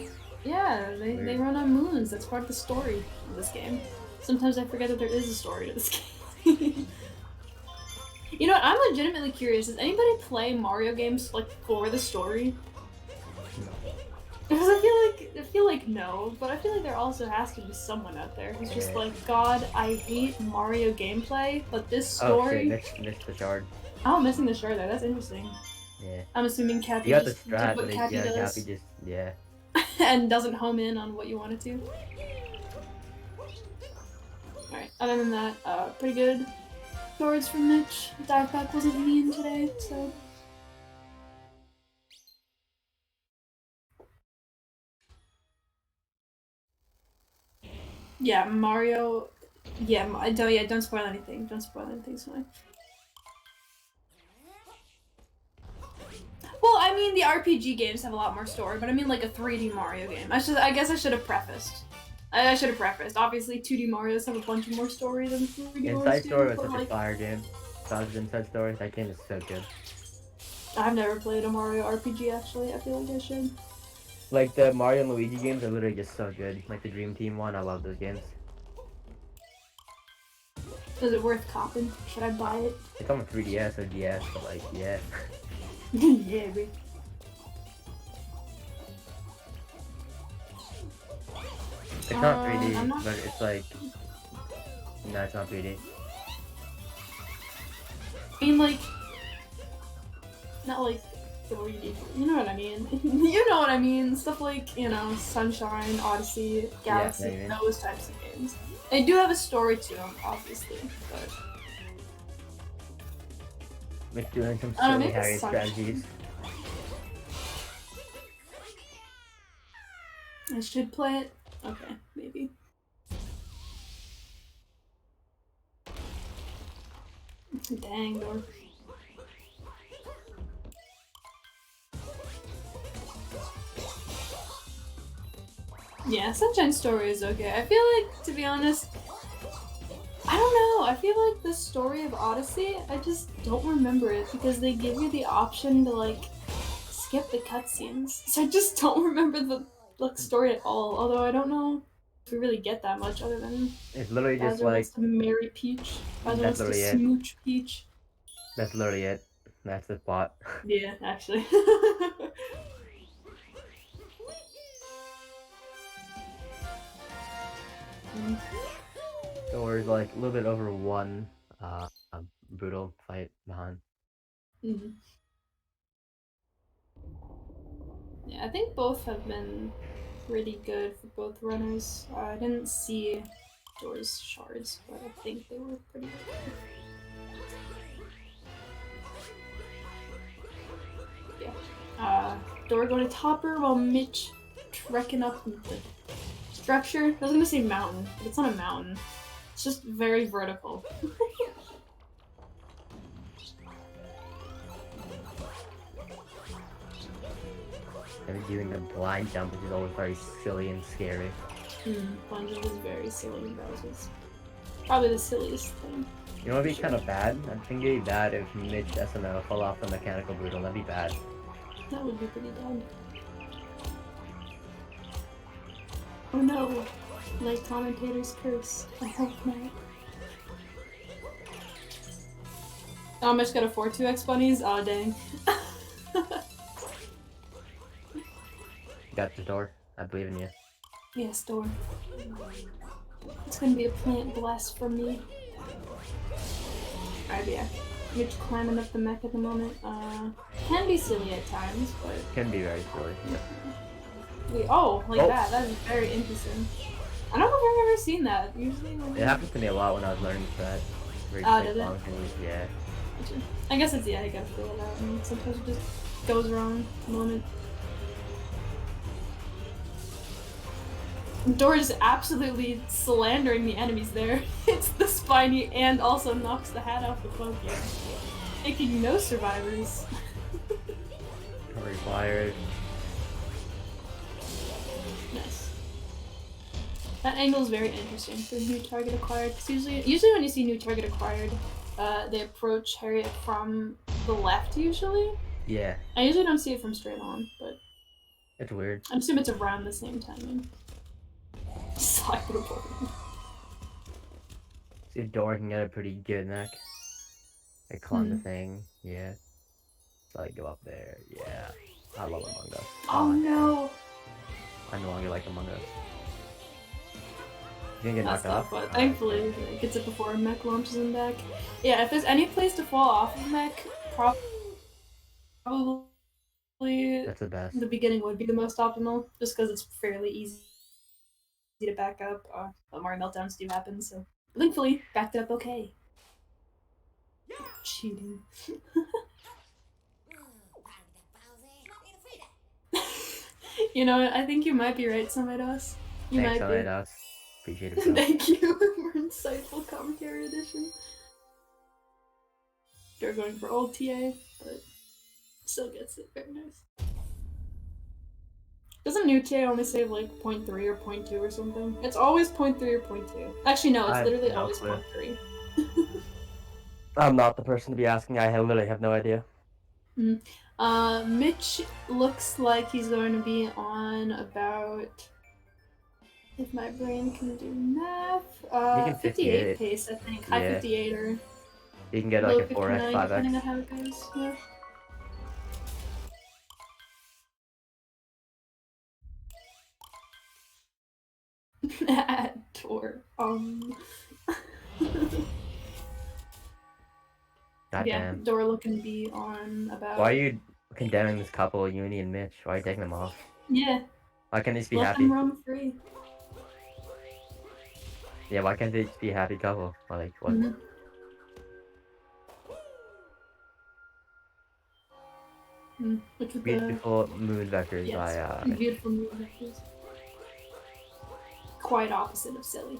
yeah, they run on moons. That's part of the story of this game. Sometimes I forget that there is a story to this game. You know what? I'm legitimately curious. Does anybody play Mario games for the story? No. Because I feel like no, but I feel like there also has to be someone out there who's just like, God, I hate Mario gameplay, but this story. Oh shit! Missed the shard. Oh, I'm missing the shard there. That's interesting. Yeah. I'm assuming Cappy you got the strat, but Cappy just and doesn't home in on what you wanted to. Alright, other than that, pretty good swords from Mitch. Dive pack wasn't mean today, so. Yeah, Mario. Yeah, don't spoil anything. Don't spoil anything, it's fine. Well, I mean, the RPG games have a lot more story, but I mean like a 3D Mario game. I guess I should have prefaced. Obviously, 2D Marios have a bunch more story than 3D Marios. Inside Story was such a fire game. Bowser's Inside Story, that game is so good. I've never played a Mario RPG, actually. I feel like I should. Like the Mario and Luigi games are literally just so good. Like the Dream Team one, I love those games. Is it worth copping? Should I buy it? It's on the 3DS or DS, but like, yeah. Yeah, baby. It's not 3D, but it's like... No, it's not 3D. I mean, like... Not like 3D. You know what I mean? You know what I mean? Stuff like, you know, Sunshine, Odyssey, Galaxy, yeah, those types of games. They do have a story to them, obviously, but... Mitch doing some silly Harry strategies. I should play it? Okay, maybe. Dang, though. Yeah, Sunshine Story is okay. I feel like, to be honest, I don't know. I feel like the story of Odyssey, I just don't remember it because they give you the option to like skip the cutscenes. So I just don't remember the like story at all. Although I don't know if we really get that much other than it's literally just Bowser like wants to marry Peach. Bowser wants to smooch Peach. That's literally it. That's the plot. Yeah, actually. So we're like a little bit over one brutal fight behind. Mm-hmm. Yeah, I think both have been pretty good for both runners. I didn't see Door's shards, but I think they were pretty good. Yeah. Door going to topper while Mitch trekking up the structure. I was gonna say mountain, but it's not a mountain. It's just very vertical. And doing the blind jump, which is always very silly and scary. Blind jump is very silly in Bowser's. Probably the silliest thing. You know what would be kind of bad? I think it'd be bad if Mitch SMO fell off the mechanical brutal. That'd be bad. That would be pretty bad. Oh no! Like Commentators curse. I hope not. Oh, Mitch got a 4-2x bunnies? Oh dang. Got the door. I believe in you. Yes, door. It's gonna be a plant blast for me. Alright, yeah. Mitch climbing up the mech at the moment. Can be silly at times, but... Can be very silly. Wait, oh, like that. That is very interesting. I don't know if I've ever seen that. Usually it happens to me a lot when I was learning that. Did it? Yeah. I guess it's, yeah, you gotta feel it out. And sometimes it just goes wrong a moment. Door is absolutely slandering the enemies there. It's the spiny and also knocks the hat off the cloak here. Making no survivors. Required. Nice. That angle is very interesting for new target acquired. Because usually when you see new target acquired, they approach Harriet from the left usually. Yeah. I usually don't see it from straight on, but it's weird. I assume it's around the same timing. See, Door can get a pretty good neck. I climb the thing, yeah. So I go up there, yeah. I love Among Us. Oh no! I no longer like Among Us. You gonna get knocked off? But thankfully, it gets it before mech launches him back. Yeah, if there's any place to fall off of mech, probably that's the best. The beginning would be the most optimal, just because it's fairly easy to back up. But more meltdowns do happen, so thankfully backed it up okay. Cheating. You know, I think you might be right, Samidos. You Thanks, might be. Samidos. Appreciate it. Thank you. More insightful commentary edition. They're going for old TA, but still gets it. Very nice. Doesn't new TA only save like 0.3 or 0.2 or something? It's always 0.3 or 0.2. Actually, no, it's literally always 0.3. I'm not the person to be asking. I literally have no idea. Mitch looks like he's going to be on about, if my brain can do math, 58 pace, I think. High 58 or you can get like a 4x, 5x. Depending on how it goes. Yeah. At tour. Yeah, Dora looking to be on about. Why are you condemning this couple, Uni and Mitch? Why are you taking them off? Yeah. Why can't they just be Let happy? them roam free. Yeah, why can't they just be a happy couple? Like what? Beautiful moon vectors by Beautiful moon vectors. Quite opposite of silly.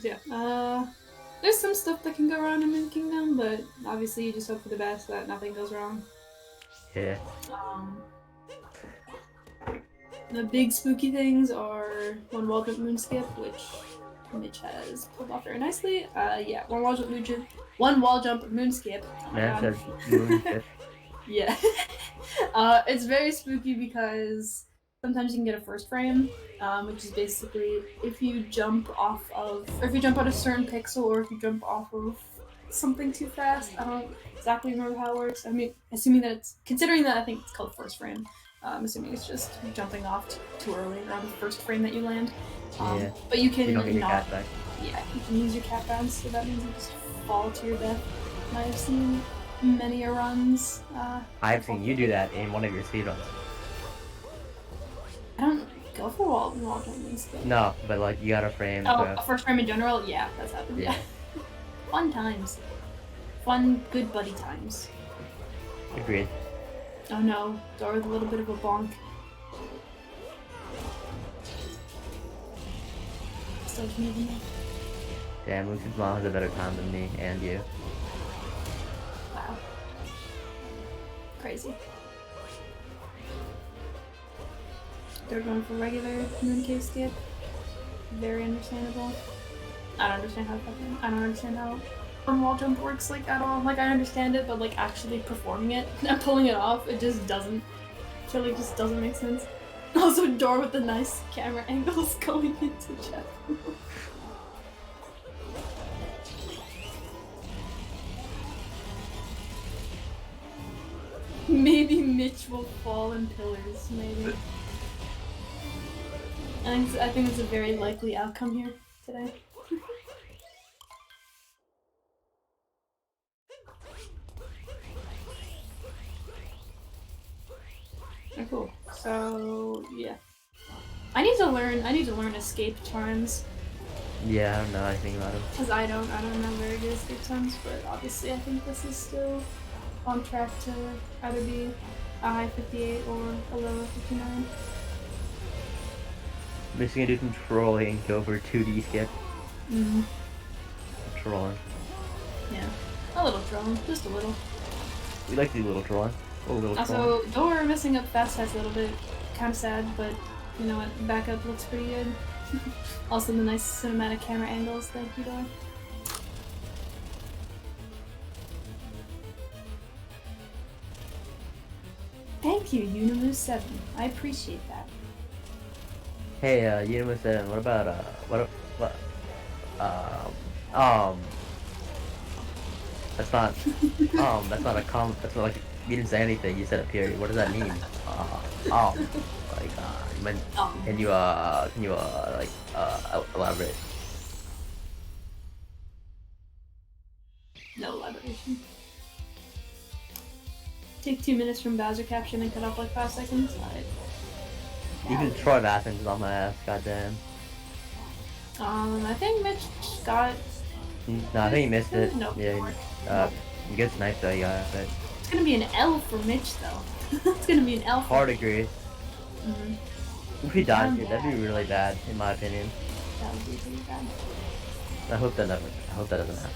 Yeah. There's some stuff that can go wrong in Moon Kingdom, but obviously you just hope for the best that nothing goes wrong. Yeah. The big spooky things are one wall jump moon skip, which Mitch has pulled off very nicely. Yeah, one wall jump moon skip. Oh Man said moon skip. Yeah. It's very spooky because sometimes you can get a first frame, which is basically if you jump out a certain pixel, or if you jump off of something too fast. I don't exactly remember how it works. I mean, considering that I think it's called first frame. I'm assuming it's just jumping off too early around the first frame that you land. Yeah. But you can don't get your cat back. Yeah, you can use your cat bounce, so that means you just fall to your death. I have seen many runs. I've seen you do that in one of your speedruns. I don't go for wall jumping. No, but like you got a frame. A first frame in general, yeah, that's happened. Yeah. Fun times. Fun, good buddy times. Agreed. Oh no, Dora with a little bit of a bonk. Damn, Lucy's mom has a better time than me and you. Wow. Crazy. They're going for regular moon cave skip. Very understandable. I don't understand how one wall jump works like at all. Like I understand it, but like actually performing it and pulling it off, it just doesn't. It really just doesn't make sense. Also, Dora with the nice camera angles going into Jeff. Maybe Mitch will fall in pillars. Maybe. I think it's a very likely outcome here today. Oh, cool. So yeah, I need to learn escape charms. Yeah, I don't know anything about them. Cause I don't know very good escape charms, but obviously I think this is still on track to either be a high 58 or a low 59. I'm just gonna do some trolling and go for 2D skip. Trolling. Yeah, a little trolling, just a little. We like to do a little trolling. Also, Dora messing up fast has a little bit kind of sad, but you know what? Backup looks pretty good. Also, the nice cinematic camera angles. Thank you, Dora. Thank you, Unimu7. I appreciate that. Hey, Unimu7, what about, that's not a comment, that's not like, you didn't say anything, you said a period, what does that mean? Can you, elaborate? No elaboration. Take 2 minutes from Bowser caption and cut off like 5 seconds. Even Troy Athens is on my ass, goddamn. I think Mitch got. No, I think he missed it. Nope. Yeah, you get sniped though, you got it. It's gonna be an L for Mitch though. It's gonna be an L for Hard agree. If he died here, that'd be really bad, in my opinion. That would be pretty bad. I hope that doesn't happen.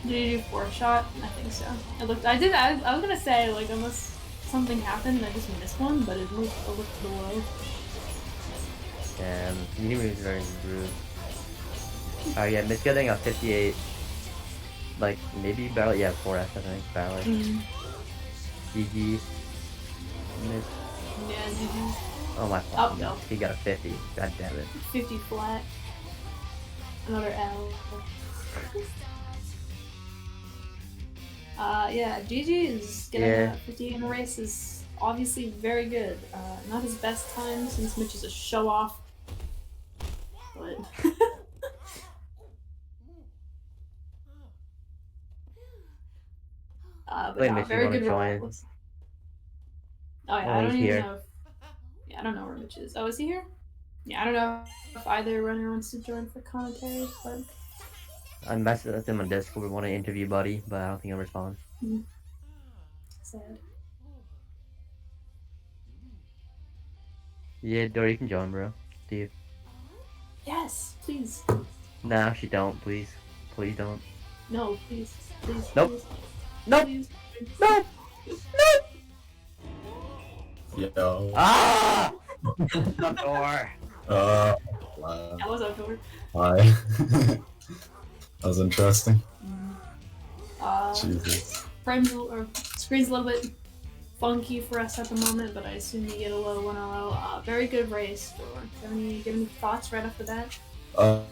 Did you do 4 shot? I think so. I was gonna say, like, unless something happened and I just missed one, but it looked below. He was very rude. Alright, yeah, Mitch getting a 58. Like, maybe barrel, yeah, 4S, I think, barrel. GG. Mitch. Yeah, GG. Oh my god. No. He got a 50. God damn it. 50 flat. Another L. Yeah, GG is getting a 50 in a race is obviously very good. Not his best time since Mitch is a show off. But Wait, Mitch, very good join? Oh yeah, I don't even know. I don't know where Mitch is. Oh, is he here? Yeah, I don't know if either runner wants to join for commentaries, but I messaged him on Discord. We want to interview Buddy, but I don't think he'll respond. Sad. Yeah, Dory, you can join, bro. Steve. Yes, please. Nah, she don't. Please, please don't. No, please, please. Nope. Please. Nope. Please. Nope. Nope. Yo. Ah! Door. Wow. That was outdoor. Hi. That was interesting. Jesus. Screen's a little bit funky for us at the moment, but I assume you get a low 1LO. Very good race. Do you have any thoughts right off the bat? It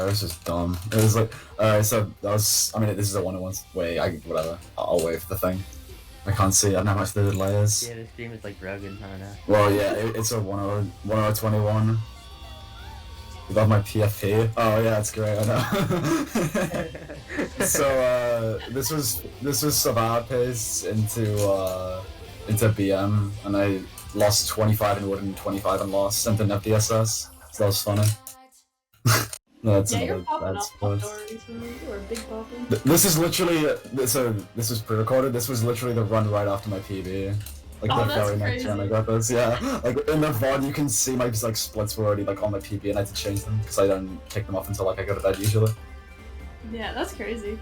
was just dumb. It was like, so that was, I mean, this is a 101. Wait, whatever. I'll wait for the thing. I can't see, I don't know how much the layers. Yeah, the stream is like broken, I don't know. Well, yeah, it's a 101. Without my PFP. Oh yeah, that's great, I know. So, this was Savard pace into BM, and I lost 25 in wood and 25 in lost, and didn't have DSS, so that was funny. That's you're popping off recently. You were a big popper. This is literally, so this was pre-recorded, this was literally the run right after my PB. Like the very next run I got this, yeah. Like in the VOD you can see my like splits were already like on my PB and I had to change them because I don't take them off until like I go to bed usually. Yeah, that's crazy.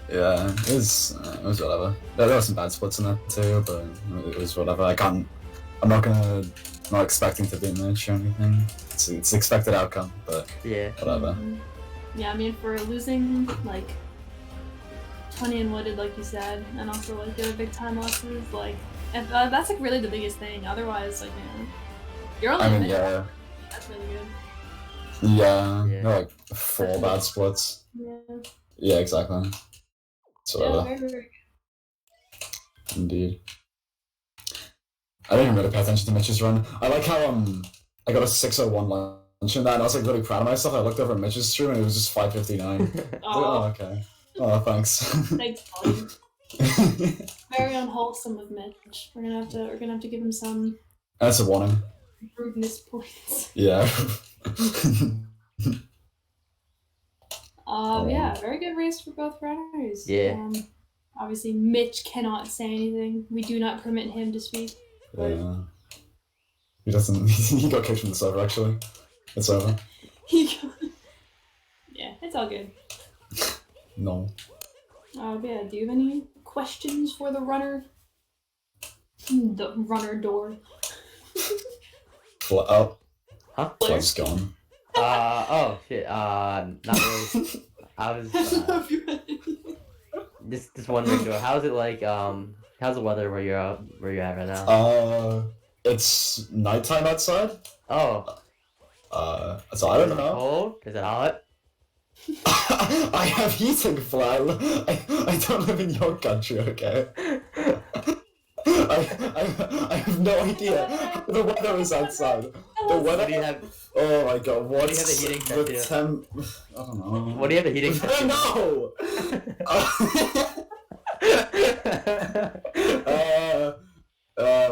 Yeah, it was whatever. There were some bad splits in it too, but it was whatever. I'm not expecting to beat Mitch or anything. It's expected outcome, but yeah, whatever. Yeah, I mean for losing like 20 and wooded like you said, and also like the other big time losses, like that's like really the biggest thing. Otherwise, like you're only. I mean, yeah. That's really good. Yeah, like 4 bad splits. Yeah. Yeah, exactly. So yeah, very, very good. Indeed. I didn't even really pay attention to Mitch's run. I like how I got a 601 lunch in that, and I was like really proud of myself. I looked over at Mitch's stream and it was just 559. Oh, okay. Oh, thanks. Thanks, buddy. Very unwholesome of Mitch. We're gonna have to give him some. That's a warning. Rudeness points. Yeah. Yeah, very good race for both runners. Yeah. Obviously, Mitch cannot say anything. We do not permit him to speak. Yeah. He doesn't. He got kicked from the server. Actually, it's over. Yeah, it's all good. No. Yeah. Do you have any questions for the runner? The runner door. Oh. Huh? Flood's gone. Oh shit. Not really. I was just wondering, though, how's it like? How's the weather where you're at right now? It's nighttime outside. Oh. So I don't know. Cold? Is it hot? I have heating, Fly. I don't live in your country, okay? I have no idea how the weather is outside. The weather. What do you have? Oh my god, what do you have the heating set to? I don't know. What do you have the heating set to? No!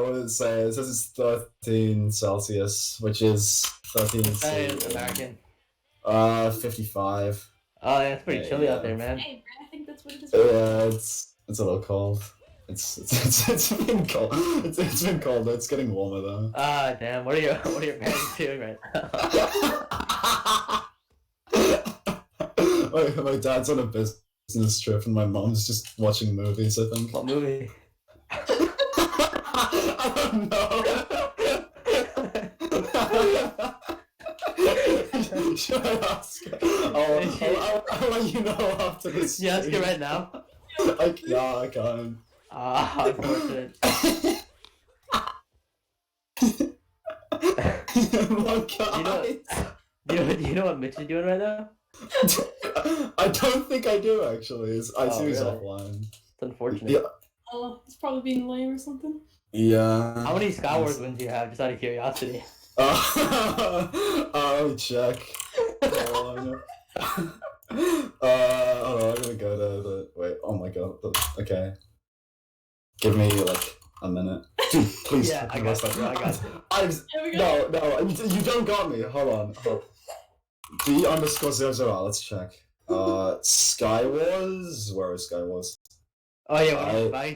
What does it say? It says it's 13 Celsius, which is 13 American. 55. Oh, yeah, it's pretty chilly out there, man. Hey, I think that's what it is. Yeah, it's a little cold. It's been cold. It's been cold. It's getting warmer though. Ah, damn. What are your parents doing right now? my dad's on a business trip and my mom's just watching movies, I think. What movie? I don't know. Should I ask? I'll let you know after this. You ask it right now? I can't. Unfortunate. You know what Mitch is doing right now? I don't think I do actually. I see he's offline. It's unfortunate. Yeah. Oh, it's probably being lame or something. Yeah. How many Skywars wins do you have, just out of curiosity? Let me check. Hold on, I'm gonna go to the. Wait, oh my god. Okay. Give me like a minute. Dude, please. Yeah, I got you. No, you don't got me. Hold on. D_001. Let's check. Skywars. Where is Skywars? Oh yeah, by